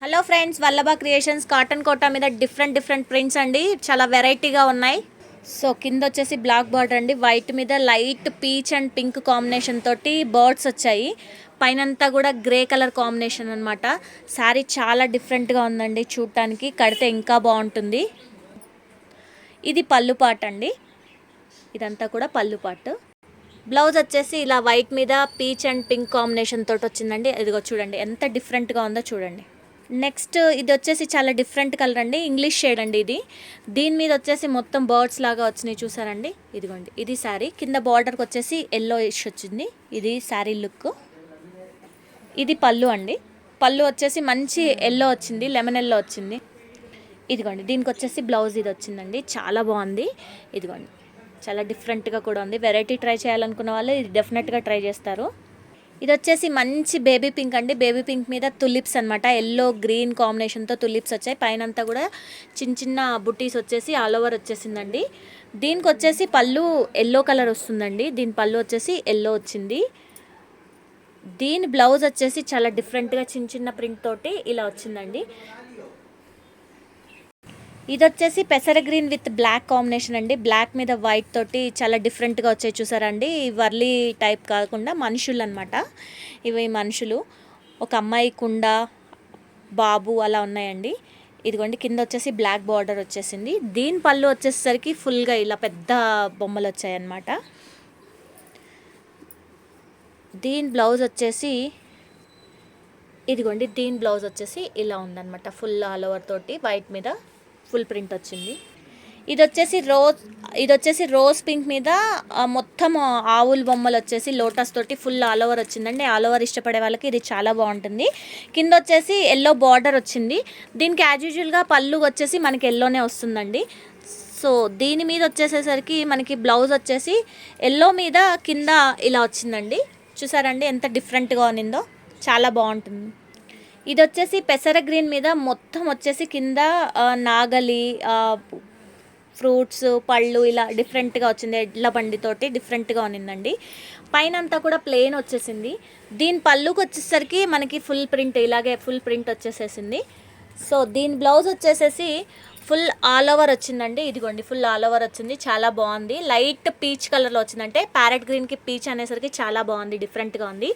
Hello friends, Vallabha creations cotton Kota మీద different prints అండి. చాలా వెరైటీగా ఉన్నాయి. సో కింద వచ్చేసి బ్లాక్ బార్డర్ అండి, వైట్ మీద light peach and pink combination తోటి బర్డ్స్ వచ్చాయి. పైనంతా కూడా గ్రే కలర్ కాంబినేషన్ అనమాట. శారీ చాలా డిఫరెంట్గా ఉందండి, చూడటానికి కడితే ఇంకా బాగుంటుంది. ఇది పళ్ళు పాట అండి, ఇదంతా కూడా పళ్ళు పాటు. బ్లౌజ్ వచ్చేసి ఇలా వైట్ మీద పీచ్ అండ్ పింక్ కాంబినేషన్ తోటి వచ్చిందండి. ఇదిగో చూడండి ఎంత డిఫరెంట్గా ఉందో చూడండి. నెక్స్ట్ ఇది వచ్చేసి చాలా డిఫరెంట్ కలర్ అండి, ఇంగ్లీష్ షేడ్ అండి ఇది. దీని మీద వచ్చేసి మొత్తం బర్డ్స్ లాగా వచ్చినాయి, చూసారండి. ఇదిగోండి, ఇది శారీ. కింద బార్డర్కి వచ్చేసి ఎల్లో ఇష్ వచ్చింది. ఇది శారీ లుక్. ఇది పళ్ళు అండి. పళ్ళు వచ్చేసి మంచి ఎల్లో వచ్చింది, లెమన్ ఎల్లో వచ్చింది. ఇదిగోండి, దీనికి వచ్చేసి బ్లౌజ్ ఇది వచ్చిందండి. చాలా బాగుంది. ఇదిగోండి, చాలా డిఫరెంట్గా కూడా ఉంది. వెరైటీ ట్రై చేయాలనుకున్న వాళ్ళు ఇది డెఫినెట్గా ట్రై చేస్తారు. ఇది వచ్చేసి మంచి బేబీ పింక్ అండి. బేబీ పింక్ మీద తులిప్స్ అనమాట, ఎల్లో గ్రీన్ కాంబినేషన్తో తులిప్స్ వచ్చాయి. పైన అంతా కూడా చిన్న బుట్టీస్ వచ్చేసి ఆల్ ఓవర్ వచ్చేసిందండి. దీనికి వచ్చేసి పళ్ళు ఎల్లో కలర్ వస్తుందండి. దీని పళ్ళు వచ్చేసి ఎల్లో వచ్చింది. దీని బ్లౌజ్ వచ్చేసి చాలా డిఫరెంట్గా చిన్న ప్రింట్ తోటి ఇలా వచ్చిందండి. ఇది వచ్చేసి పెసర గ్రీన్ విత్ బ్లాక్ కాంబినేషన్ అండి. బ్లాక్ మీద వైట్ తోటి చాలా డిఫరెంట్గా వచ్చాయి, చూసారండి. వర్లీ టైప్ కాకుండా మనుషులు అనమాట. ఇవి మనుషులు, ఒక అమ్మాయి కుండ, బాబు అలా ఉన్నాయండి. ఇదిగోండి, కింద వచ్చేసి బ్లాక్ బార్డర్ వచ్చేసింది. దీని పళ్ళు వచ్చేసరికి ఫుల్గా ఇలా పెద్ద బొమ్మలు వచ్చాయన్నమాట. దీని బ్లౌజ్ వచ్చేసి ఇదిగోండి, దీని బ్లౌజ్ వచ్చేసి ఇలా ఉందన్నమాట. ఫుల్ ఆల్ ఓవర్ తోటి వైట్ మీద ఫుల్ ప్రింట్ వచ్చింది. ఇది వచ్చేసి రోజ్ పింక్ మీద మొత్తం ఆవుల బొమ్మలు వచ్చేసి లోటస్ తోటి ఫుల్ ఆల్ ఓవర్ వచ్చిందండి. ఆల్ ఓవర్ ఇష్టపడే వాళ్ళకి ఇది చాలా బాగుంటుంది. కింద వచ్చేసి ఎల్లో బార్డర్ వచ్చింది. దీనికి యాజ్ యూజువల్గా పళ్ళు వచ్చేసి మనకి ఎల్లోనే వస్తుందండి. సో దీని మీద వచ్చేసేసరికి మనకి బ్లౌజ్ వచ్చేసి ఎల్లో మీద కింద ఇలా వచ్చిందండి. చూసారండి ఎంత డిఫరెంట్గా ఉన్నిందో, చాలా బాగుంటుంది. ఇది వచ్చేసి పెసర గ్రీన్ మీద మొత్తం వచ్చేసి కింద నాగలి, ఫ్రూట్స్, పళ్ళు ఇలా డిఫరెంట్గా వచ్చింది. ఎడ్ల బండితోటి డిఫరెంట్గా ఉన్నిందండి. పైన అంతా కూడా ప్లెయిన్ వచ్చేసింది. దీని పళ్ళుకి వచ్చేసరికి మనకి ఫుల్ ప్రింట్, ఇలాగే ఫుల్ ప్రింట్ వచ్చేసేసింది. సో దీని బ్లౌజ్ వచ్చేసేసి ఫుల్ ఆల్ ఓవర్ వచ్చిందండి. ఇదిగోండి, ఫుల్ ఆల్ ఓవర్ వచ్చింది. చాలా బాగుంది. లైట్ పీచ్ కలర్లో వచ్చిందంటే ప్యారెట్ గ్రీన్కి పీచ్ అనేసరికి చాలా బాగుంది, డిఫరెంట్గా ఉంది.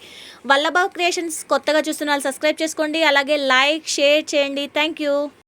వల్లభ క్రియేషన్స్ కొత్తగా చూస్తున్న వాళ్ళు సబ్స్క్రైబ్ చేసుకోండి, అలాగే లైక్ షేర్ చేయండి. Thank you.